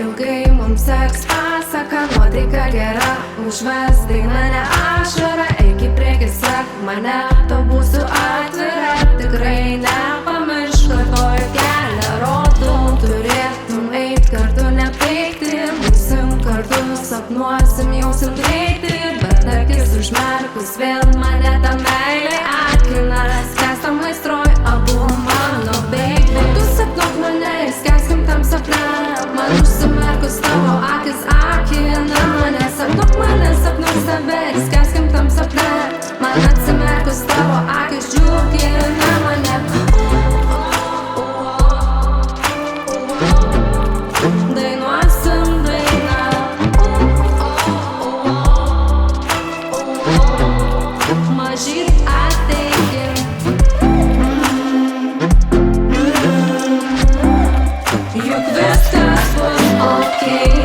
ilgai mums seks pasaka, nuotaika gera, užves daina ne ašara. Eik į priekį, sek mane, tau būsiu atvira. Tikrai nepamiršk, kartuoju kelią rodau. Turėtum eit kartu, nepeikti, būsim kartu, sapnuosim, jausim greitį. Bet akis užmerkus vėl mane ta meilė akina. Skęstam aistroj, abu mano baby. Tu sapnuok mane ir skęskim tam sapne. Man užsimerkus tavo akis akina mane. Sapnuok save ir skęskim tam sapne. Man atsimerkus tavo akis džiugina mane. Dainuosim dainą. Mažyt ateikim. Juk viskas bus okei.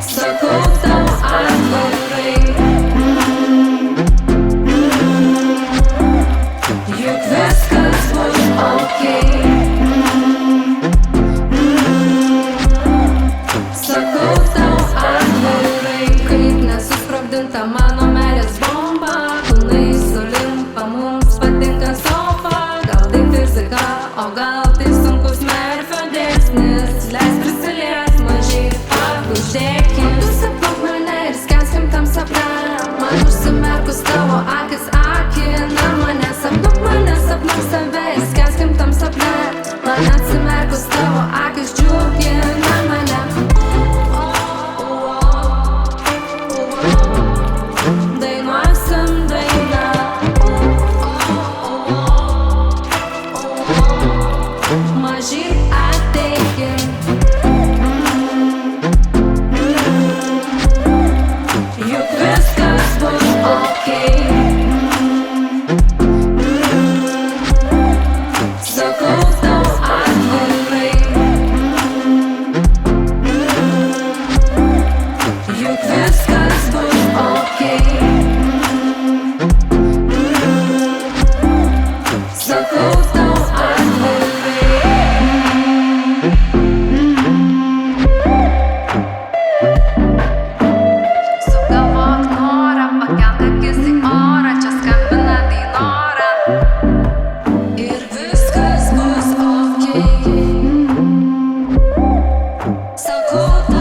Sakau tau atvirai. Juk viskas bus okei. Sakau tau atvirai. Kaip nesusprogdinta mano meilės bomba. Kūnai sulimpa, mums patinka sofa. Gal tai fizika, o gal tai sunkus Merfio dėsnis. Leis prisilies mažai, paguždėkim. Tu sapnuok mane ir skęskim tam sapne. Man užsimerkus tavo akis akina mane. Sapnuok save ir skęskim tam sapne. Man atsimerkus tavo akis džiugina mane. Dainuosim dainą. Mažyt ateikim. Juk viskas bus okei. Sakau tau atvirai. Juk viskas bus okei. Sakau tau atvirai. Sugalvok norą, pakelk akis į orą. Čia skambina Dainora. Ir viskas bus okei. Sakau tau